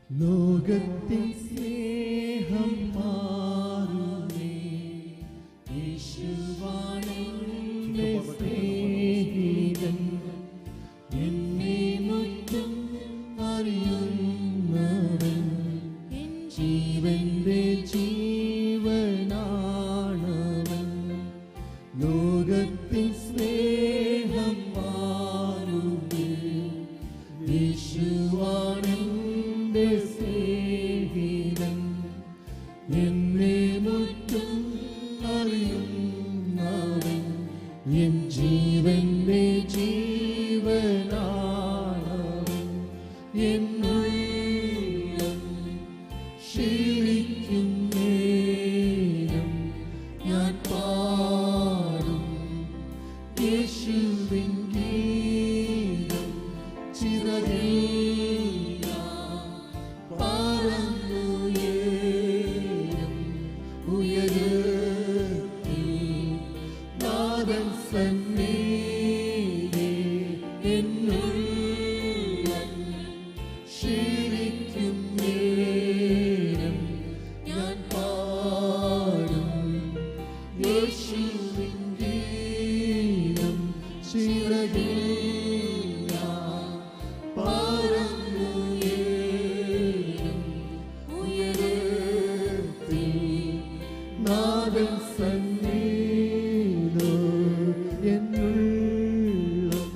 ലോകത്തിൻ സ്നേഹം മാറുമേ, യേശുവാണെന്റെ സ്നേഹിതൻ, എന്നെ മുറ്റും അറിയുന്നവൻ, ജീവന്റെ ജീവനാണവൻ. ലോകത്തിൻ സ്നേഹം മാറുമേ, യേശുവാണെന്റെ സ്നേഹിതൻ, എന്നെ മുറ്റും അറിയുന്നവൻ, എൻ ജീവന്റെ ജീവനാണവൻ. എന്നുള്ളം ക്ഷീണിക്കും നേരം ഞാൻ പാടും യേശുവിൻ ഗീതം. ചിറകിൽ പറന്നുയരും ഉയരത്തിൽ നാഥൻ സന്നിധി. എന്നുള്ളം ക്ഷീണിക്കും നേരം ഞാൻ പാടും യേശുവിൻ ഗീതം. ചിറകിൽ പറന്നുയരും ഉയരത്തിൽ നാഥൻ സന്നിധി. എന്നുള്ളം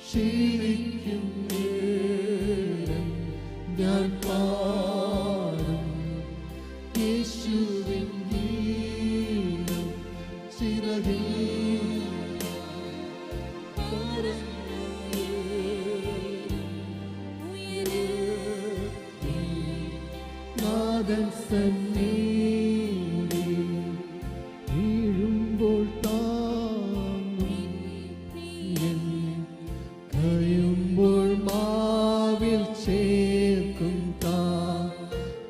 ക്ഷീണിക്കും നേരം ഞാൻ പാടും യേശുവിൻ ഗീതം. ചിറകിൽ നാഥൻ സന്നിധി. വീഴുമ്പോൾ താങ്ങും എൻ, കയുമ്പോൾ മാവിൽ ചേർക്കും താൻ.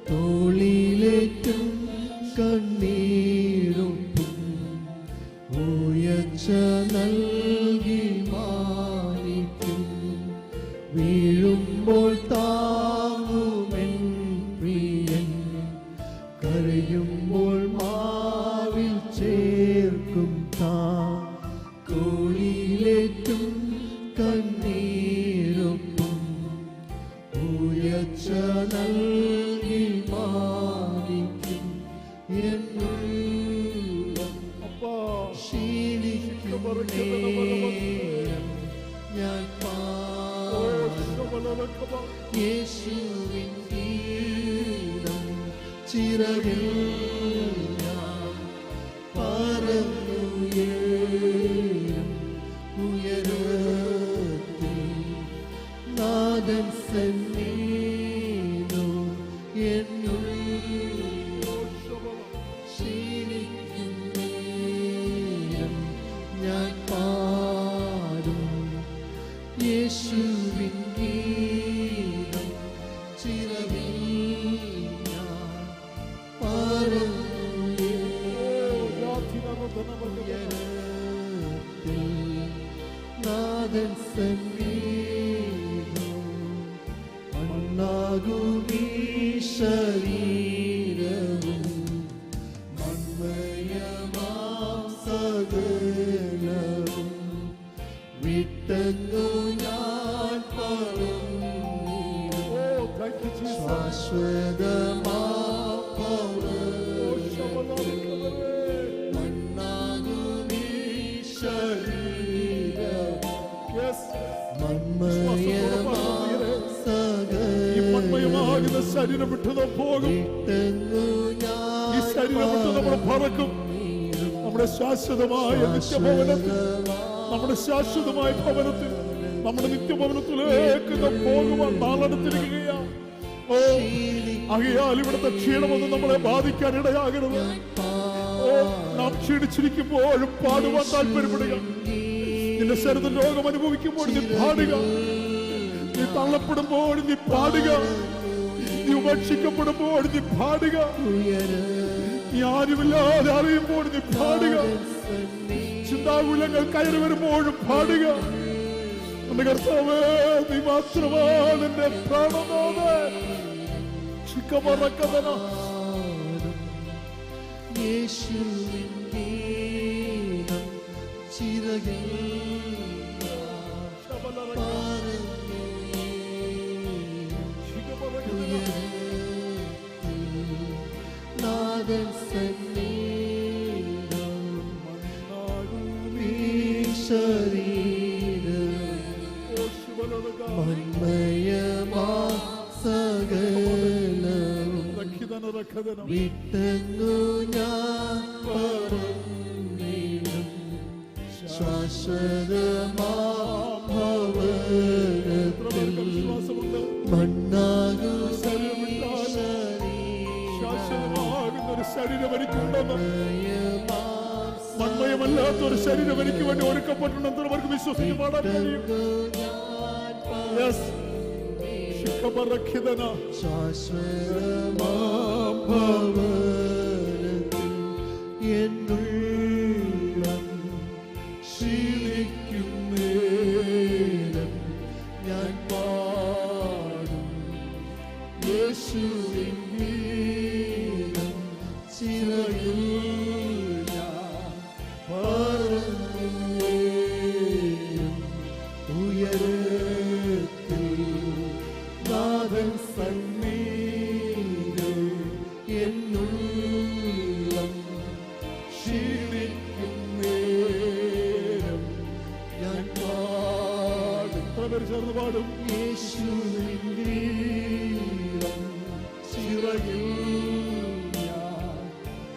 തോളിലേറ്റും കണ്ണീരൊപ്പും ഉയർച്ച നൽകി മാനിക്കും. വീഴുമ്പോൾ താങ്ങുമെൻ പ്രിയൻ, കരയുമ്പോൾ മാവിൽ ചേർക്കും താൻ. തോളിലേറ്റും കണ്ണീരൊപ്പും ഉയർച്ച നൽകി മാനിക്കും. എന്നുള്ളം ക്ഷീണിക്കും നേരം ഞാൻ പാടും യേശുവിൻ ഗീതം. ചിറകിൽ ഞാൻ പറന്നുയരും ഉയരത്തിൽ നാഥൻ സന്നിധി. എന്നുള്ളം ക്ഷീണിക്കും നേരം ഞാൻ പാടും യേശുവിൻ ഗീതം. ചിറകിൽ ഞാൻ പറന്നുയരത്തിൽ നാഥൻ സന്നിധി. മണ്ണാകുമീ ശരീരവും മൺമയമാം സകലവും വിട്ടങ്ങു ഞാൻ പറന്നിടും ശാശ്വതമാം പർവ്വതത്തിൽ. മണ്ണാകുമീ ശരീരം മൺമയമാം സകലവും ശരീരം വിട്ടത് പോകും. ഈ ശരീരം വിട്ട് നമ്മൾ പറക്കും നമ്മുടെ ശാശ്വതമായ നിത്യഭവനത്തിൽ, നമ്മുടെ ശാശ്വതമായ ഭവനത്തിൽ, നമ്മുടെ നിത്യഭവനത്തിലേക്ക് നാം പോകുവാൻ നാളെടുത്തിരിക്കുകയാണ്. ഓ, ആകയാൽ ഇവിടുത്തെ ക്ഷീണമൊന്നും നമ്മളെ ബാധിക്കാൻ ഇടയാകരുത്. ഓ, നാം ക്ഷീണിച്ചിരിക്കുമ്പോഴും പാടുവാൻ താല്പര്യപ്പെടുക. നിന്റെ ശരീരം രോഗം അനുഭവിക്കുമ്പോൾ നീ പാടുക. നീ തള്ളപ്പെടുമ്പോൾ നീ പാടുക. നീ ഉപേക്ഷിക്കപ്പെടുമ്പോൾ നീ പാടുക. നീ ആരുമില്ലാതെ അറിയുമ്പോൾ നീ പാടുക. ചിന്താകുലങ്ങൾ കയറി വരുമ്പോഴും പാടുക. എന്റെ കർത്താവേ, നീ മാത്രമാണ് എന്റെ പ്രാണനാഥൻ. ശിഖമറക്കഥന യേശുവിൻ ഗീതം ചിറകിൽ നാദൻ സന്നിധം ശരീരം മന്മയമാ സകലവും വിട്ടെന്നു ഞാൻ പറന്നിടും ശാശ്വതമാഭവനത്തിൽ മണ്ണാകും ശാശ്വതമാകുന്ന ഒരു ശരീരം എനിക്കുണ്ടെന്ന്, മൺമയമല്ലാത്ത ഒരു ശരീരം എനിക്ക് വേണ്ടി ഒരുക്കപ്പെട്ടുണ്ടെന്ന് അവർക്ക് വിശ്വസിച്ച് പാടാൻ കഴിയും. ശാശ്വതമാഭവനത്തിൽ എന്നുള്ളം ശീലിക്കും നേരം ഞാൻ പാടും യേശുവിൻ ഗീതം ചിറകിൽ ഞാൻ പറന്നുയരും ഉയരത്തിൽ നാഥൻ സന്നിധിയിൽ എന്നുള്ളം ശീലിക്കും നേരം ഞാൻ പാടും. ചേർന്ന് പാടും. യേശുവിൻ ഗീതം ചിറകിൽ ഞാൻ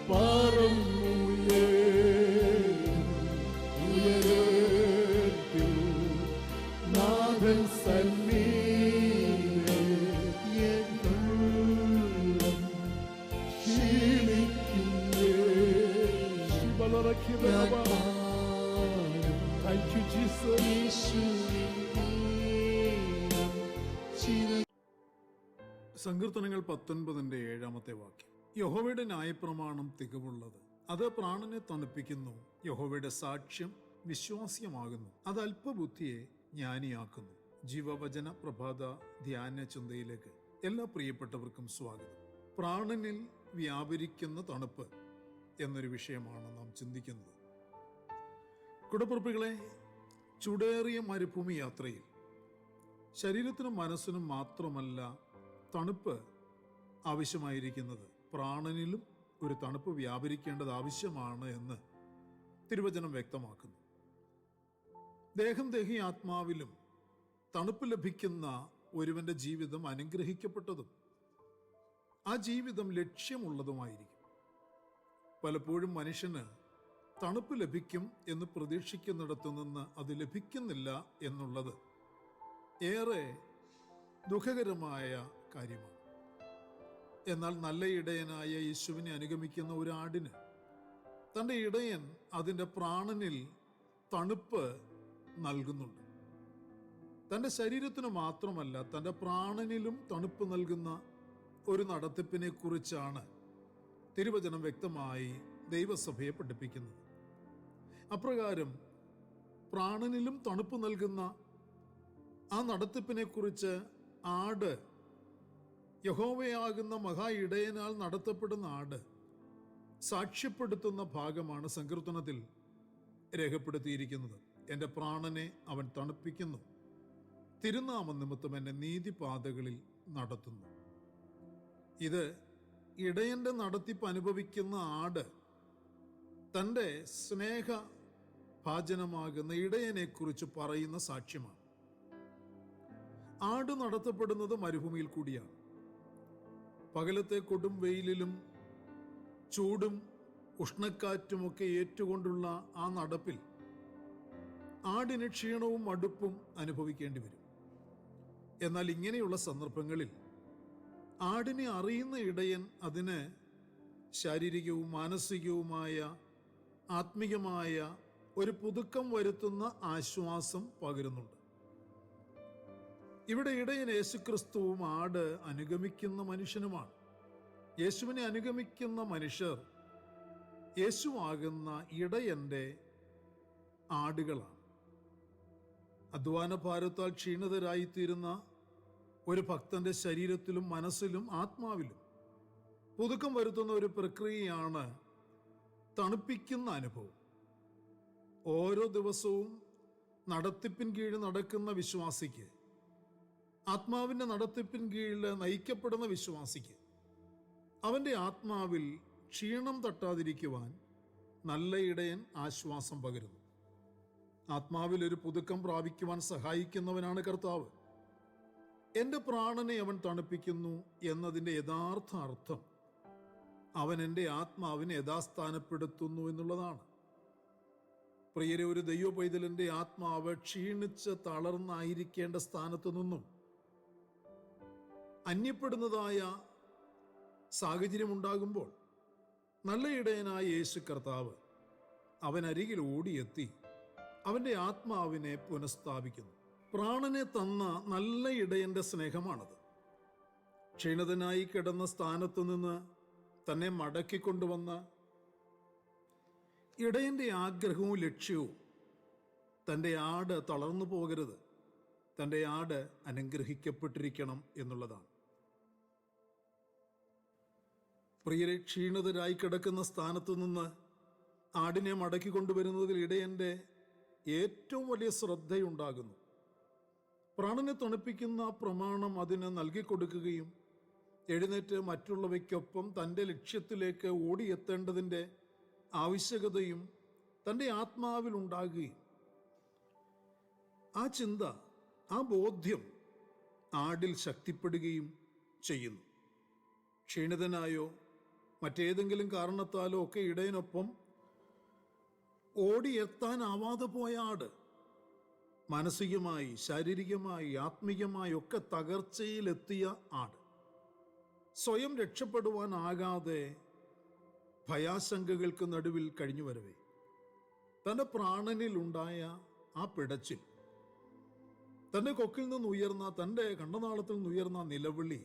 പറന്നുയരും ഉയരത്തിൽ നാഥൻ സന്നിധിയിൽ എന്നുള്ളം ശീലിക്കും നേരം Thank you, Jesus. യേശുവിൻ ഗീതം ചിറകിൽ. സങ്കീർത്തനങ്ങൾ 19:7 വാക്യം. യഹോവയുടെ ന്യായപ്രമാണം തികവുള്ളത്, അത് പ്രാണനെ തണുപ്പിക്കുന്നു. യഹോവയുടെ സാക്ഷ്യം വിശ്വാസ്യമാകുന്നു, അത് അല്പബുദ്ധിയെ ജ്ഞാനിയാക്കുന്നു. ജീവവചന പ്രഭാത ധ്യാന ചിന്തയിലേക്ക് എല്ലാ പ്രിയപ്പെട്ടവർക്കും സ്വാഗതം. പ്രാണനിൽ വ്യാപരിക്കുന്ന തണുപ്പ് എന്നൊരു വിഷയമാണ് നാം ചിന്തിക്കുന്നത്. കുടപ്പുറപ്പുകളെ, ചൂടേറിയ മരുഭൂമി യാത്രയിൽ ശരീരത്തിനും മനസ്സിനും മാത്രമല്ല തണുപ്പ് ആവശ്യമായിരിക്കുന്നത്, പ്രാണനിലും ഒരു തണുപ്പ് വ്യാപരിക്കേണ്ടത് ആവശ്യമാണ് എന്ന് തിരുവചനം വ്യക്തമാക്കുന്നു. ദേഹം ദേഹി ആത്മാവിലും തണുപ്പ് ലഭിക്കുന്ന ഒരുവന്റെ ജീവിതം അനുഗ്രഹിക്കപ്പെട്ടതും ആ ജീവിതം ലക്ഷ്യമുള്ളതുമായിരിക്കും. പലപ്പോഴും മനുഷ്യന് തണുപ്പ് ലഭിക്കും എന്ന് പ്രതീക്ഷിക്കുന്നിടത്തു നിന്ന് അത് ലഭിക്കുന്നില്ല എന്നുള്ളത് ഏറെ ദുഃഖകരമായ കാര്യമാണ്. എന്നാൽ നല്ല ഇടയനായ യേശുവിനെ അനുഗമിക്കുന്ന ഒരു ആടിന് തൻ്റെ ഇടയൻ അതിൻ്റെ പ്രാണനിൽ തണുപ്പ് നൽകുന്നുണ്ട്. തൻ്റെ ശരീരത്തിന് മാത്രമല്ല, തൻ്റെ പ്രാണനിലും തണുപ്പ് നൽകുന്ന ഒരു നടത്തിപ്പിനെ കുറിച്ചാണ് തിരുവചനം വ്യക്തമായി ദൈവസഭയെ പഠിപ്പിക്കുന്നത്. അപ്രകാരം പ്രാണനിലും തണുപ്പ് നൽകുന്ന ആ നടത്തിപ്പിനെ കുറിച്ച് ആട്, യഹോവയാകുന്ന മഹാ ഇടയനാൽ നടത്തപ്പെടുന്ന ആട് സാക്ഷ്യപ്പെടുത്തുന്ന ഭാഗമാണ് സങ്കീർത്തനത്തിൽ രേഖപ്പെടുത്തിയിരിക്കുന്നത്. എൻ്റെ പ്രാണനെ അവൻ തണുപ്പിക്കുന്നു, തിരുനാമ നിമിത്തം എന്നെ നീതിപാതകളിൽ നടത്തുന്നു. ഇത് ഇടയന്റെ നടത്തിപ്പ് അനുഭവിക്കുന്ന ആട് തൻ്റെ സ്നേഹ ഭാജനമാകുന്ന ഇടയനെ കുറിച്ച് പറയുന്ന സാക്ഷ്യമാണ്. ആട് നടത്തപ്പെടുന്നത് മരുഭൂമിയിൽ കൂടിയാണ്. പകലത്തെ കൊടും വെയിലിലും ചൂടും ഉഷ്ണക്കാറ്റുമൊക്കെ ഏറ്റുകൊണ്ടുള്ള ആ നടപ്പിൽ ആടിന് ക്ഷീണവും മടുപ്പും അനുഭവിക്കേണ്ടി വരും. എന്നാൽ ഇങ്ങനെയുള്ള സന്ദർഭങ്ങളിൽ ആടിനെ അറിയുന്ന ഇടയൻ അതിന് ശാരീരികവും മാനസികവുമായ ആത്മീയമായ ഒരു പുതുക്കം വരുത്തുന്ന ആശ്വാസം പകരുന്നുണ്ട്. ഇവിടെ ഇടയൻ യേശുക്രിസ്തുവും ആട് അനുഗമിക്കുന്ന മനുഷ്യനുമാണ്. യേശുവിനെ അനുഗമിക്കുന്ന മനുഷ്യർ യേശുവാകുന്ന ഇടയന്റെ ആടുകളാണ്. അധ്വാന ഭാരത്താൽ ക്ഷീണിതരായിത്തീരുന്ന ഒരു ഭക്തന്റെ ശരീരത്തിലും മനസ്സിലും ആത്മാവിലും പുതുക്കം വരുത്തുന്ന ഒരു പ്രക്രിയയാണ് തണുപ്പിക്കുന്ന അനുഭവം. ഓരോ ദിവസവും നടത്തിപ്പിൻ കീഴിൽ നടക്കുന്ന വിശ്വാസിക്ക്, ആത്മാവിൻ്റെ നടത്തിപ്പിൻ കീഴിൽ നയിക്കപ്പെടുന്ന വിശ്വാസിക്ക്, അവൻ്റെ ആത്മാവിൽ ക്ഷീണം തട്ടാതിരിക്കുവാൻ നല്ല ഇടയൻ ആശ്വാസം പകരുന്നു. ആത്മാവിൽ ഒരു പുതുക്കം പ്രാപിക്കുവാൻ സഹായിക്കുന്നവനാണ് കർത്താവ്. എൻ്റെ പ്രാണനെ അവൻ തണുപ്പിക്കുന്നു എന്നതിൻ്റെ യഥാർത്ഥ അർത്ഥം അവൻ എൻ്റെ ആത്മാവിനെ യഥാസ്ഥാനപ്പെടുത്തുന്നു എന്നുള്ളതാണ്. പ്രിയരെ, ഒരു ദൈവ പൈതലിൻ്റെ ആത്മാവ് ക്ഷീണിച്ച് തളർന്നായിരിക്കേണ്ട സ്ഥാനത്തു നിന്നും അന്യപ്പെടുന്നതായ സാഹചര്യം ഉണ്ടാകുമ്പോൾ നല്ല ഇടയനായ യേശു കർത്താവ് അവനരികിൽ ഓടിയെത്തി അവൻ്റെ ആത്മാവിനെ പുനഃസ്ഥാപിക്കുന്നു. പ്രാണനെ തന്ന നല്ല ഇടയന്റെ സ്നേഹമാണത്. ക്ഷീണിതനായി കിടന്ന സ്ഥാനത്തു നിന്ന് തന്നെ മടക്കിക്കൊണ്ടുവന്ന ഇടയന്റെ ആഗ്രഹവും ലക്ഷ്യവും തൻ്റെ ആട് തളർന്നു പോകരുത്, തൻ്റെ ആട് അനുഗ്രഹിക്കപ്പെട്ടിരിക്കണം എന്നുള്ളതാണ്. പ്രിയരെ, ക്ഷീണിതരായി കിടക്കുന്ന സ്ഥാനത്തു നിന്ന് ആടിനെ മടക്കി കൊണ്ടുവരുന്നതിൽ ഇടയന്റെ ഏറ്റവും വലിയ ശ്രദ്ധയുണ്ടാകുന്നു. പ്രാണനെ തണുപ്പിക്കുന്ന പ്രമാണം അതിന് നൽകിക്കൊടുക്കുകയും എഴുന്നേറ്റ് മറ്റുള്ളവയ്ക്കൊപ്പം തൻ്റെ ലക്ഷ്യത്തിലേക്ക് ഓടിയെത്തേണ്ടതിൻ്റെ ആവശ്യകതയും തൻ്റെ ആത്മാവിൽ ഉണ്ടാകുകയും ആ ചിന്ത, ആ ബോധ്യം ആടിൽ ശക്തിപ്പെടുകയും ചെയ്യുന്നു. ക്ഷീണിതനായോ മറ്റേതെങ്കിലും കാരണത്താലോ ഒക്കെ ഇടയനൊപ്പം ഓടിയെത്താനാവാതെ പോയ ആട് മാനസികമായി, ശാരീരികമായി, ആത്മീയമായി ഒക്കെ തകർച്ചയിലെത്തിയ ആട് സ്വയം രക്ഷപ്പെടുവാനാകാതെ ഭയാശങ്കകൾക്ക് നടുവിൽ കഴിഞ്ഞു വരവേ തൻ്റെ പ്രാണനിൽ ഉണ്ടായ ആ പിടച്ചിൽ, തൻ്റെ കൊക്കിൽ നിന്ന് ഉയർന്ന, തൻ്റെ കണ്ടനാളത്തിൽ നിന്നുയർന്ന നിലവിളി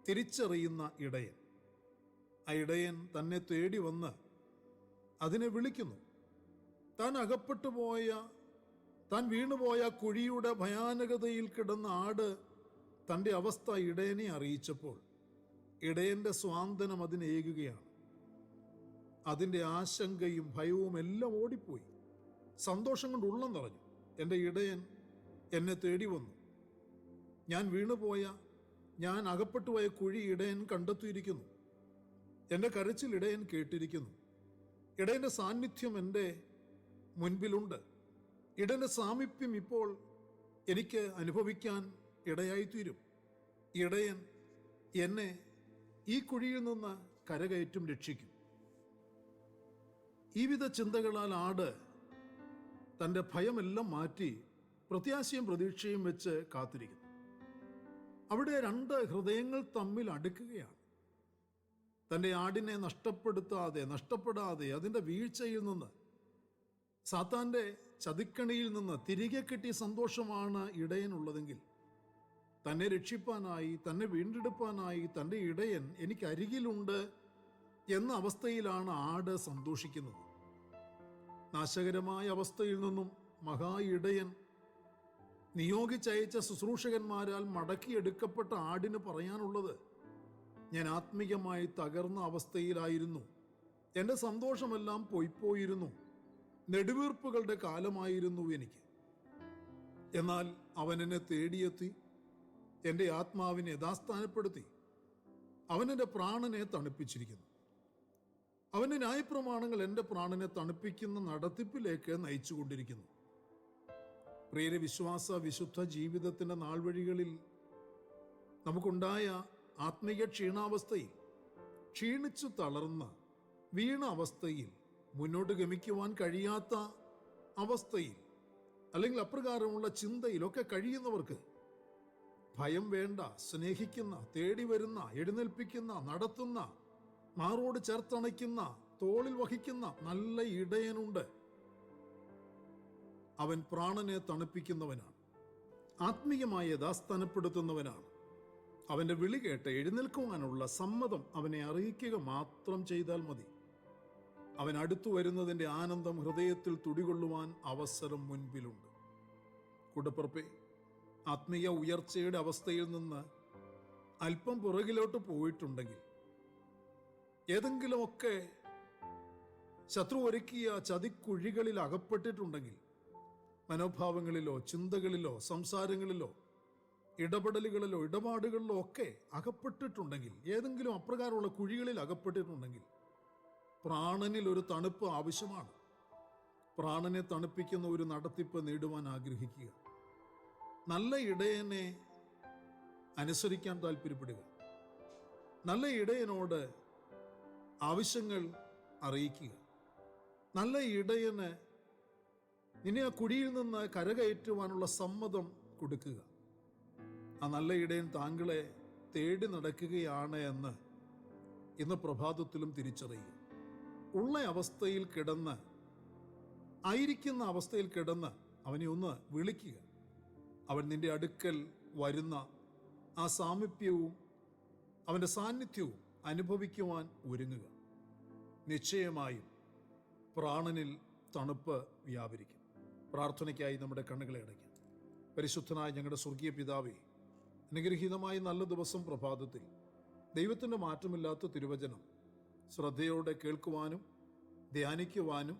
തിരിച്ചറിയുന്ന ഇടയൻ, ആ ഇടയൻ തന്നെ തേടി വന്ന് അതിനെ വിളിക്കുന്നു. താൻ അകപ്പെട്ടു പോയ, താൻ വീണുപോയ കുഴിയുടെ ഭയാനകതയിൽ കിടന്ന ആട് തൻ്റെ അവസ്ഥ ഇടയനെ അറിയിച്ചപ്പോൾ ഇടയന്റെ സ്വാന്തനം അതിനേകുകയാണ്. അതിൻ്റെ ആശങ്കയും ഭയവും എല്ലാം ഓടിപ്പോയി. സന്തോഷം കൊണ്ട് ഉള്ളം നിറഞ്ഞു. എൻ്റെ ഇടയൻ എന്നെ തേടി വന്നു. ഞാൻ വീണുപോയ, ഞാൻ അകപ്പെട്ടുപോയ കുഴി ഇടയൻ കണ്ടെത്തിയിരിക്കുന്നു. എൻ്റെ കരച്ചിൽ ഇടയൻ കേട്ടിരിക്കുന്നു. ഇടയൻ്റെ സാന്നിധ്യം എൻ്റെ മുൻപിലുണ്ട്. ഇടയൻ്റെ സാമീപ്യം ഇപ്പോൾ എനിക്ക് അനുഭവിക്കാൻ ഇടയായിത്തീരും. ഇടയൻ എന്നെ ഈ കുഴിയിൽ നിന്ന് കരകയറ്റും, രക്ഷിക്കും. ഈ വിധ ചിന്തകളാൽ ആട് തൻ്റെ ഭയമെല്ലാം മാറ്റി പ്രത്യാശയും പ്രതീക്ഷയും വെച്ച് കാത്തിരിക്കുന്നു. അവിടെ രണ്ട് ഹൃദയങ്ങൾ തമ്മിൽ അടുക്കുകയാണ്. തൻ്റെ ആടിനെ നഷ്ടപ്പെടാതെ അതിൻ്റെ വീഴ്ചയിൽ നിന്ന്, സാത്താൻ്റെ ചതിക്കണിയിൽ നിന്ന് തിരികെ കിട്ടിയ സന്തോഷമാണ് ഇടയനുള്ളതെങ്കിൽ, തന്നെ രക്ഷിപ്പാനായി, തന്നെ വീണ്ടെടുപ്പാനായി തൻ്റെ ഇടയൻ എനിക്ക് അരികിലുണ്ട് എന്ന അവസ്ഥയിലാണ് ആട് സന്തോഷിക്കുന്നത്. നാശകരമായ അവസ്ഥയിൽ നിന്നും മഹാ ഇടയൻ നിയോഗിച്ചയച്ച ശുശ്രൂഷകന്മാരാൽ മടക്കിയെടുക്കപ്പെട്ട ആടിന് പറയാനുള്ളത്, ഞാൻ ആത്മീയമായി തകർന്ന അവസ്ഥയിലായിരുന്നു, എൻ്റെ സന്തോഷമെല്ലാം പോയിപ്പോയിരുന്നു, നെടുവീർപ്പുകളുടെ കാലമായിരുന്നു എനിക്ക്. എന്നാൽ അവൻ എന്നെ തേടിയെത്തി, എൻ്റെ ആത്മാവിനെ യഥാസ്ഥാനപ്പെടുത്തി. അവൻ എൻ്റെ പ്രാണനെ തണുപ്പിച്ചിരിക്കുന്നു. അവൻ്റെ ന്യായപ്രമാണങ്ങൾ എൻ്റെ പ്രാണനെ തണുപ്പിക്കുന്ന നടത്തിപ്പിലേക്ക് നയിച്ചുകൊണ്ടിരിക്കുന്നു. പ്രിയരെ, വിശ്വാസ ജീവിതത്തിൻ്റെ നാൾവഴികളിൽ നമുക്കുണ്ടായ ആത്മീയ ക്ഷീണാവസ്ഥയിൽ, ക്ഷീണിച്ചു തളർന്ന വീണ അവസ്ഥയിൽ, മുന്നോട്ട് ഗമിക്കുവാൻ കഴിയാത്ത അവസ്ഥയിൽ, അല്ലെങ്കിൽ അപ്രകാരമുള്ള ചിന്തയിലൊക്കെ കഴിയുന്നവർക്ക് ഭയം വേണ്ട. സ്നേഹിക്കുന്ന, തേടി വരുന്ന, എഴുന്നേൽപ്പിക്കുന്ന, നടത്തുന്ന, മാറോട് ചേർത്തണയ്ക്കുന്ന, തോളിൽ വഹിക്കുന്ന നല്ല ഇടയനുണ്ട്. അവൻ പ്രാണനെ തണുപ്പിക്കുന്നവനാണ്, ആത്മീയമായി യഥാസ്ഥാനപ്പെടുത്തുന്നവനാണ്. അവൻ്റെ വിളി കേട്ട് എഴുന്നേൽക്കുവാനുള്ള സമ്മതം അവനെ അറിയിക്കുക മാത്രം ചെയ്താൽ മതി. അവൻ അടുത്തു വരുന്നതിൻ്റെ ആനന്ദം ഹൃദയത്തിൽ തുടികൊള്ളുവാൻ അവസരം മുൻപിലുണ്ട്. കൂടപ്പിറപ്പേ, ആത്മീയ ഉയർച്ചയുടെ അവസ്ഥയിൽ നിന്ന് അല്പം പുറകിലോട്ട് പോയിട്ടുണ്ടെങ്കിൽ, ഏതെങ്കിലുമൊക്കെ ശത്രു ഒരുക്കിയ ചതിക്കുഴികളിൽ അകപ്പെട്ടിട്ടുണ്ടെങ്കിൽ, മനോഭാവങ്ങളിലോ ചിന്തകളിലോ സംസാരങ്ങളിലോ ഇടപെടലുകളിലോ ഇടപാടുകളിലോ ഒക്കെ അകപ്പെട്ടിട്ടുണ്ടെങ്കിൽ, ഏതെങ്കിലും അപ്രകാരമുള്ള കുഴികളിൽ അകപ്പെട്ടിട്ടുണ്ടെങ്കിൽ, പ്രാണനിൽ ഒരു തണുപ്പ് ആവശ്യമാണ്. പ്രാണനെ തണുപ്പിക്കുന്ന ഒരു നടത്തിപ്പ് നേടുവാൻ ആഗ്രഹിക്കുക. നല്ല ഇടയനെ അനുസരിക്കാൻ താല്പര്യപ്പെടുക. നല്ല ഇടയനോട് ആവശ്യങ്ങൾ അറിയിക്കുക. നല്ല ഇടയന് നിന്നെ ആ കുഴിയിൽ നിന്ന് കരകയറ്റുവാനുള്ള സമ്മതം കൊടുക്കുക. ആ നല്ല ഇടയൻ താങ്കളെ തേടി നടക്കുകയാണ് എന്ന് ഇന്ന് പ്രഭാതത്തിലും തിരിച്ചറിയുക. ഉള്ള അവസ്ഥയിൽ കിടന്ന്, ആയിരിക്കുന്ന അവസ്ഥയിൽ കിടന്ന് അവനെ ഒന്ന് വിളിക്കുക. അവൻ നിന്റെ അടുക്കൽ വരുന്ന ആ സാമീപ്യവും അവൻ്റെ സാന്നിധ്യവും അനുഭവിക്കുവാൻ ഒരുങ്ങുക. നിശ്ചയമായും പ്രാണനിൽ തണുപ്പ് വ്യാപരിക്കും. പ്രാർത്ഥനയ്ക്കായി നമ്മുടെ കണ്ണുകളെ അടയ്ക്കാം. പരിശുദ്ധനായ ഞങ്ങളുടെ സ്വർഗീയ പിതാവേ, അനുഗ്രഹീതമായ നല്ല ദിവസം പ്രഭാതത്തിൽ ദൈവത്തിൻ്റെ മാറ്റമില്ലാത്ത തിരുവചനം ശ്രദ്ധയോടെ കേൾക്കുവാനും ധ്യാനിക്കുവാനും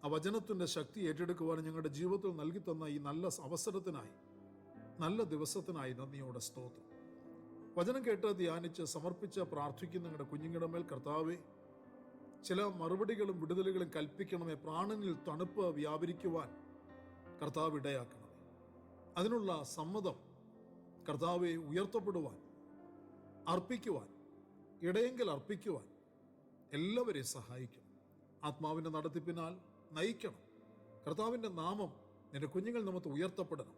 ആ വചനത്തിൻ്റെ ശക്തി ഏറ്റെടുക്കുവാനും ഞങ്ങളുടെ ജീവിതത്തിൽ നൽകി തന്ന ഈ നല്ല അവസരത്തിനായി, നല്ല ദിവസത്തിനായി നന്ദിയോടെ സ്തോത്രം. വചനം കേട്ട് ധ്യാനിച്ച് സമർപ്പിച്ച് പ്രാർത്ഥിക്കുന്ന ഞങ്ങളുടെ കുഞ്ഞുങ്ങളുടെ മേൽ കർത്താവേ, ചില മറുപടികളും വിടുതലുകളും കൽപ്പിക്കണമേ. പ്രാണനിൽ തണുപ്പ് വ്യാപരിക്കുവാൻ കർത്താവ് ഇടയാക്കണമേ. അതിനുള്ള സമ്മതം കർത്താവെ ഉയർത്തപ്പെടുവാൻ, അർപ്പിക്കുവാൻ, ഇടയെങ്കിൽ അർപ്പിക്കുവാൻ എല്ലാവരെയും സഹായിക്കണം. ആത്മാവിൻ്റെ നടത്തിപ്പിനാൽ നയിക്കണം. കർത്താവിൻ്റെ നാമം എൻ്റെ കുഞ്ഞുങ്ങൾ നമുക്ക് ഉയർത്തപ്പെടണം.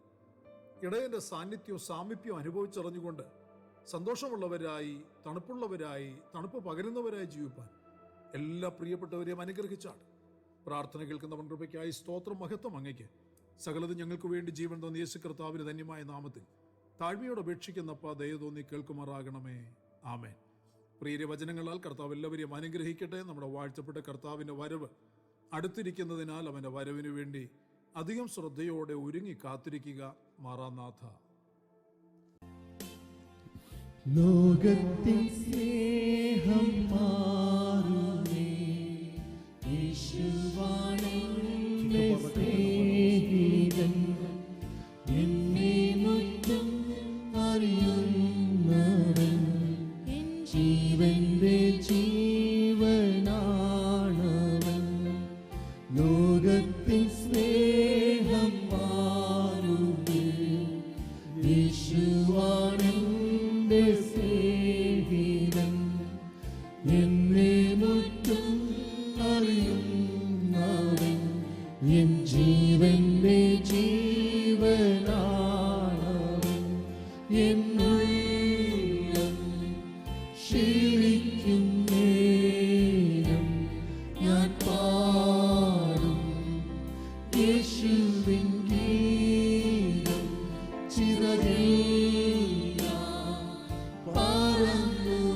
ഇടയൻ്റെ സാന്നിധ്യവും സാമീപ്യവും അനുഭവിച്ചറിഞ്ഞുകൊണ്ട് സന്തോഷമുള്ളവരായി, തണുപ്പുള്ളവരായി, തണുപ്പ് പകരുന്നവരായി ജീവിപ്പാൻ എല്ലാ പ്രിയപ്പെട്ടവരെയും അനുഗ്രഹിച്ചാണ്. പ്രാർത്ഥന കേൾക്കുന്നവൻ കൃപയ്ക്കായി സ്തോത്രം. മഹത്വം അങ്ങയ്ക്ക്. സകലതും ഞങ്ങൾക്ക് വേണ്ടി ജീവൻ തോന്നിയ യേശു കർത്താവിന് ധന്യമായ നാമത്തിൽ താഴ്മയോട് അപേക്ഷിക്കുന്നപ്പ ദയ തോന്നി കേൾക്കുമാറാകണമേ. ആമേൻ. പ്രിയ വചനങ്ങളാൽ കർത്താവ് എല്ലാവരെയും അനുഗ്രഹിക്കട്ടെ. നമ്മുടെ വാഴ്ത്തപ്പെട്ട കർത്താവിൻ്റെ വരവ് അടുത്തിരിക്കുന്നതിനാൽ അവൻ്റെ വരവിന് വേണ്ടി അധികം ശ്രദ്ധയോടെ ഒരുങ്ങി കാത്തിരിക്കുക. മാറാനാഥ. ലോകത്തിൻ സ്നേഹം മാറുമേ, യേശുവാണ് എന്റെ സ്നേഹിതൻ. എന്നെ മുറ്റും അറിയുന്നവൻ, ജീവന്റെ ജീവനാണവൻ. ലോകത്തിൻ സ്നേഹം മാറുമേ, യേശുവാണ് എന്റെ സ്നേഹിതൻ. എന്നെ മുറ്റും അറിയുന്നവൻ, എൻ ജീവന്റെ ജീവനാണവൻ. എന്നുള്ളം ക്ഷീണിക്കും നേരം ഞാൻ പാടും യേശുവിൻ ഗീതം. ചിറകിൽ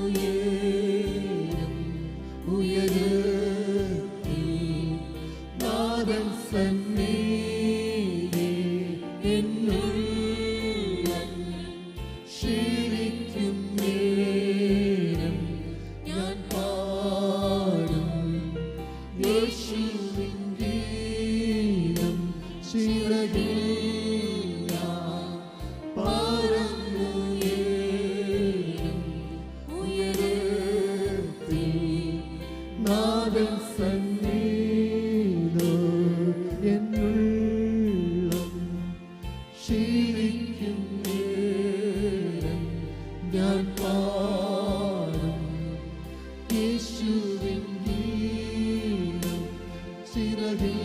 പറന്നുയരും ഉയരത്തിൽ നാഥൻ സന്നിധി. എന്നുള്ളം ക്ഷീണിക്കും നേരം ഞാൻ പാടും യേശുവിൻ ഗീതം. ചിറകിൽ പറന്നുയരും ഉയരത്തിൽ നാഥൻ സന്നിധി. എന്നുള്ളം ക്ഷീണിക്കും നേരം ഞാൻ പാടും യേശുവിൻ ഗീതം. ചിറകിൽ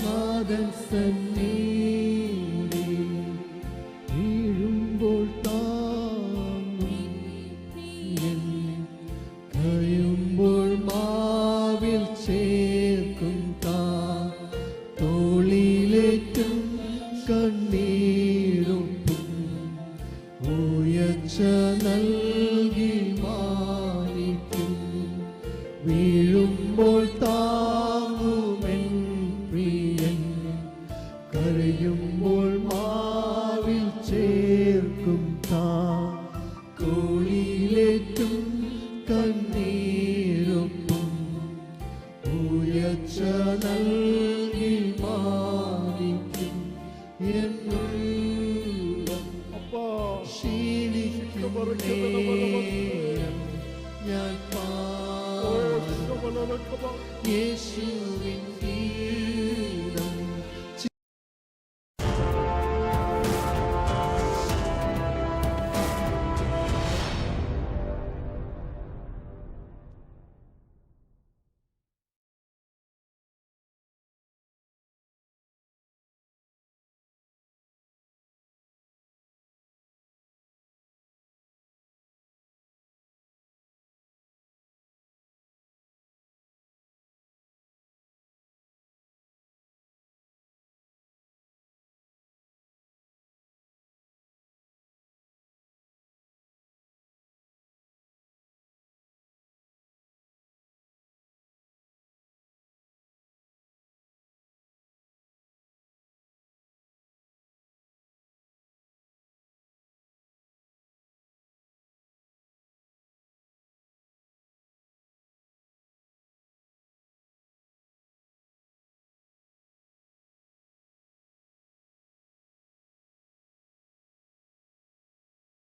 നാഥൻ സന്നിധി. വീഴുമ്പോൾ താങ്ങും എൻ, കയുമ്പോൾ മാവിൽ ചേർക്കും താൻ. തോളിലേറ്റും കണ്ണീരൊപ്പും ഉയർച്ച നൽകി മാനിക്കും. വീഴുമ്പോൾ താങ്ങും ഉയർച്ച നൽകി മാനിക്കും എന്നുള്ളം അപ്പാ ശീലിക്കും നേരം ഞാൻ യേശുവിൻ